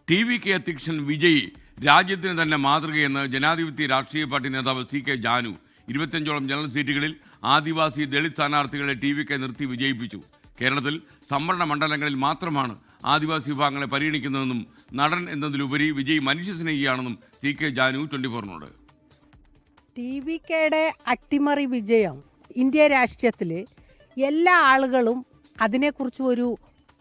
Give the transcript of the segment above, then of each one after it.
TVK അധ്യക്ഷൻ വിജയ് രാജ്യത്തിന് തന്നെ മാതൃകയെന്ന് ജനാധിപത്യ രാഷ്ട്രീയ പാർട്ടി നേതാവ് CK ജാനു 25ഓളം ജനറൽ സീറ്റുകളിൽ ആദിവാസി ദളിത് സ്ഥാനാർത്ഥികളെ TVK നിർത്തി വിജയിപ്പിച്ചു. കേരളത്തിൽ സംവരണ മണ്ഡലങ്ങളിൽ മാത്രമാണ് ആദിവാസി വിഭാഗങ്ങളെ പരിഗണിക്കുന്നതെന്നും നടൻ എന്നതിലുപരി വിജയ് മനുഷ്യസ്നേഹിയാണെന്നും CK ജാനു 24നോട്. TVKയുടെ അട്ടിമറി വിജയം ഇന്ത്യ രാഷ്ട്രീയത്തിൽ എല്ലാ ആളുകളും അതിനെക്കുറിച്ച് ഒരു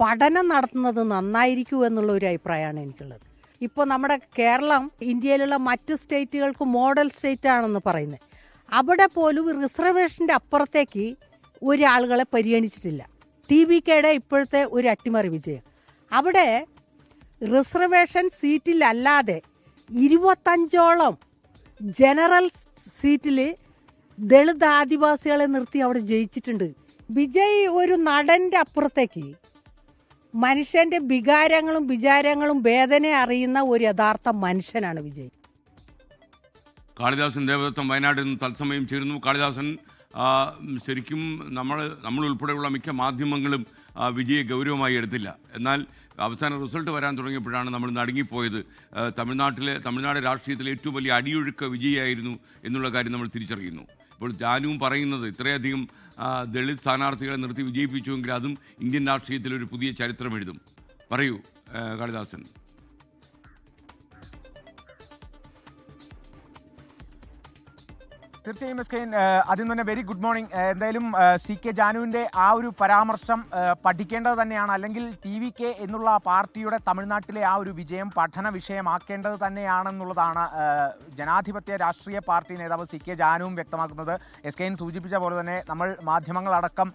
പഠനം നടത്തുന്നത് നന്നായിരിക്കൂ എന്നുള്ള ഒരു അഭിപ്രായമാണ് എനിക്കുള്ളത്. ഇപ്പോൾ നമ്മുടെ കേരളം ഇന്ത്യയിലുള്ള മറ്റ് സ്റ്റേറ്റുകൾക്ക് മോഡൽ സ്റ്റേറ്റ് ആണെന്ന് പറയുന്നത്. അവിടെ പോലും റിസർവേഷൻ്റെ അപ്പുറത്തേക്ക് ഒരാളുകളെ പരിഗണിച്ചിട്ടില്ല. TVKയുടെ ഇപ്പോഴത്തെ ഒരു അട്ടിമറി വിജയം. അവിടെ റിസർവേഷൻ സീറ്റിലല്ലാതെ 25ഓളം ജനറൽ സീറ്റിൽ ദളിത് ആദിവാസികളെ നിർത്തി അവിടെ ജയിച്ചിട്ടുണ്ട്. വിജയ് ഒരു നടൻ്റെ അപ്പുറത്തേക്ക് മനുഷ്യൻ്റെ വികാരങ്ങളും വിചാരങ്ങളും വേദന അറിയുന്ന ഒരു യഥാർത്ഥ മനുഷ്യനാണ് വിജയ്. കാളിദാസൻ ദേവദത്തം വയനാട്ടിൽ നിന്ന് തത്സമയം ചേരുന്നു. കാളിദാസൻ, ശരിക്കും നമ്മൾ ഉൾപ്പെടെയുള്ള മിക്ക മാധ്യമങ്ങളും വിജയെ ഗൗരവമായി എടുത്തില്ല. എന്നാൽ അവസാന റിസൾട്ട് വരാൻ തുടങ്ങിയപ്പോഴാണ് നമ്മൾ നടുങ്ങിപ്പോയത്. തമിഴ്നാട് രാഷ്ട്രീയത്തിലെ ഏറ്റവും വലിയ അടിയൊഴുക്ക് വിജയായിരുന്നു എന്നുള്ള കാര്യം നമ്മൾ തിരിച്ചറിയുന്നു. ഇപ്പോൾ ജാനുവും പറയുന്നത് ഇത്രയധികം ദളിത് സ്ഥാനാർത്ഥികളെ നിർത്തി വിജയിപ്പിച്ചുവെങ്കിൽ അതും ഇന്ത്യൻ രാഷ്ട്രീയത്തിൽ ഒരു പുതിയ ചരിത്രം എഴുതും. പറയൂ കാളിദാസൻ. തീർച്ചയായും എസ്കെയിൻ, ആദ്യം തന്നെ വെരി ഗുഡ് മോർണിംഗ്. എന്തായാലും CK ജാനുവിൻ്റെ ആ ഒരു പരാമർശം പഠിക്കേണ്ടത് തന്നെയാണ്. അല്ലെങ്കിൽ TVK എന്നുള്ള പാർട്ടിയുടെ തമിഴ്നാട്ടിലെ ആ ഒരു വിജയം പഠന വിഷയമാക്കേണ്ടത് തന്നെയാണെന്നുള്ളതാണ് ജനാധിപത്യ രാഷ്ട്രീയ പാർട്ടി നേതാവ് CK ജാനുവും വ്യക്തമാക്കുന്നത്. എസ്കെയിൻ സൂചിപ്പിച്ച പോലെ തന്നെ നമ്മൾ മാധ്യമങ്ങളടക്കം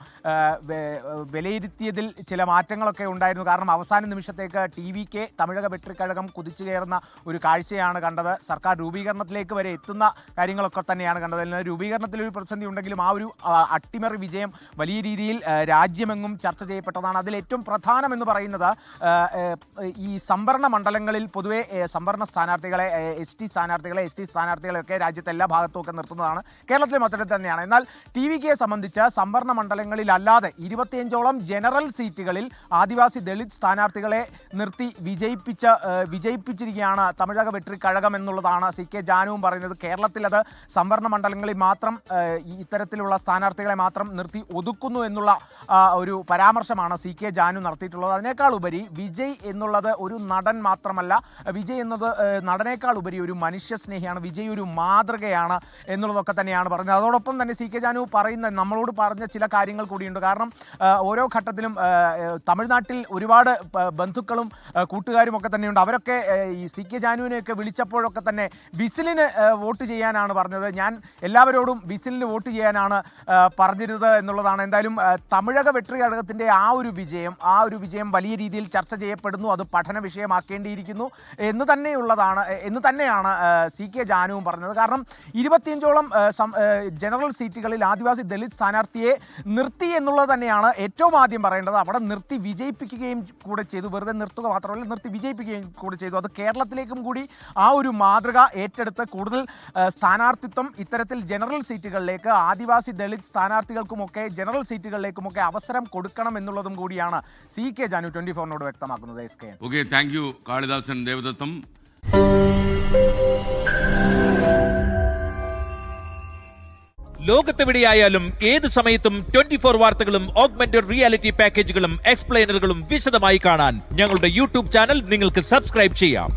വിലയിരുത്തിയതിൽ ചില മാറ്റങ്ങളൊക്കെ ഉണ്ടായിരുന്നു. കാരണം അവസാന നിമിഷത്തേക്ക് TVK തമിഴക വെട്രിക്കഴകം കുതിച്ചു കയറുന്ന ഒരു കാഴ്ചയാണ് കണ്ടത്. സർക്കാർ രൂപീകരണത്തിലേക്ക് വരെ എത്തുന്ന കാര്യങ്ങളൊക്കെ തന്നെയാണ് കണ്ടത്. രൂപീകരണത്തിൽ ഒരു പ്രതിസന്ധി ഉണ്ടെങ്കിലും ആ ഒരു അട്ടിമറി വിജയം വലിയ രീതിയിൽ രാജ്യമെങ്ങും ചർച്ച ചെയ്യപ്പെട്ടതാണ്. അതിൽ ഏറ്റവും പ്രധാനം എന്ന് പറയുന്നത് ഈ സംവരണ മണ്ഡലങ്ങളിൽ പൊതുവെ സംവരണ സ്ഥാനാർത്ഥികളെ ST സ്ഥാനാർത്ഥികളെ ഒക്കെ രാജ്യത്തെ എല്ലാ ഭാഗത്തുമൊക്കെ നിർത്തുന്നതാണ്. കേരളത്തിലെ മൊത്തത്തിൽ തന്നെയാണ്. എന്നാൽ TVKയെ സംബന്ധിച്ച് സംവരണ മണ്ഡലങ്ങളിലല്ലാതെ 25ഓളം ജനറൽ സീറ്റുകളിൽ ആദിവാസി ദളിത് സ്ഥാനാർത്ഥികളെ നിർത്തി വിജയിപ്പിച്ചിരിക്കുകയാണ് തമിഴക വെട്രിക്കഴകം എന്നുള്ളതാണ് CK ജാനുവും പറയുന്നത്. കേരളത്തിൽ അത് സംവരണ മണ്ഡലങ്ങളിൽ മാത്രം ഇത്തരത്തിലുള്ള സ്ഥാനാർത്ഥികളെ മാത്രം നിർത്തി ഒതുക്കുന്നു എന്നുള്ള ഒരു പരാമർശമാണ് CK ജാനു നടത്തിയിട്ടുള്ളത്. അതിനേക്കാൾ ഉപരി വിജയ് എന്നുള്ളത് ഒരു നടൻ മാത്രമല്ല, വിജയ് എന്നത് നടനേക്കാൾ ഉപരി ഒരു മനുഷ്യസ്നേഹിയാണ്, വിജയ് ഒരു മാതൃകയാണ് എന്നുള്ളതൊക്കെ തന്നെയാണ് പറഞ്ഞത്. അതോടൊപ്പം തന്നെ CK ജാനു നമ്മളോട് പറഞ്ഞ ചില കാര്യങ്ങൾ കൂടിയുണ്ട്. കാരണം ഓരോ ഘട്ടത്തിലും തമിഴ്നാട്ടിൽ ഒരുപാട് ബന്ധുക്കളും കൂട്ടുകാരും ഒക്കെ തന്നെയുണ്ട്. അവരൊക്കെ ഈ CK ജാനുവിനെയൊക്കെ വിളിച്ചപ്പോഴൊക്കെ തന്നെ വിസിലിന് വോട്ട് ചെയ്യാനാണ് പറഞ്ഞത്. ഞാൻ എല്ലാവരോടും വിസിലിന് വോട്ട് ചെയ്യാനാണ് പറഞ്ഞിരുന്നത് എന്നുള്ളതാണ്. എന്തായാലും തമിഴക വെട്രിക്കഴകത്തിൻ്റെ ആ ഒരു വിജയം വലിയ രീതിയിൽ ചർച്ച ചെയ്യപ്പെടുന്നു. അത് പഠന വിഷയമാക്കേണ്ടിയിരിക്കുന്നു എന്ന് തന്നെയാണ് CK ജാനുവും പറഞ്ഞത്. കാരണം 25ഓളം ജനറൽ സീറ്റുകളിൽ ആദിവാസി ദളിത് സ്ഥാനാർത്ഥിയെ നിർത്തി എന്നുള്ളത് തന്നെയാണ് ഏറ്റവും ആദ്യം പറയേണ്ടത്. അവിടെ നിർത്തി വിജയിപ്പിക്കുകയും കൂടെ ചെയ്തു. വെറുതെ നിർത്തുക മാത്രമല്ല, നിർത്തി വിജയിപ്പിക്കുകയും കൂടെ ചെയ്തു. അത് കേരളത്തിലേക്കും കൂടി ആ ഒരു മാതൃക ഏറ്റെടുത്ത് കൂടുതൽ സ്ഥാനാർത്ഥിത്വം ഇത്തരത്തിൽ ജനറൽ സീറ്റുകളിലേക്ക് ആദിവാസി ദളിത് സ്ഥാനാർത്ഥികൾക്കുമൊക്കെ ജനറൽ സീറ്റുകളിലേക്കുമൊക്കെ അവസരം കൊടുക്കണം എന്നുള്ളതും കൂടിയാണ് CK ജാനു 24നോട് വ്യക്തമാക്കുന്നത്. Okay, thank you Kalidasan Devadatham. ലോകത്തെവിടെയായാലും ഏത് സമയത്തും 24 വാർത്തകളും ഓഗ്മെന്റഡ് റിയാലിറ്റി പാക്കേജുകളും എക്സ്പ്ലെയിനറുകളും വിശദമായി കാണാൻ ഞങ്ങളുടെ YouTube ചാനൽ നിങ്ങൾക്ക് സബ്സ്ക്രൈബ് ചെയ്യാം.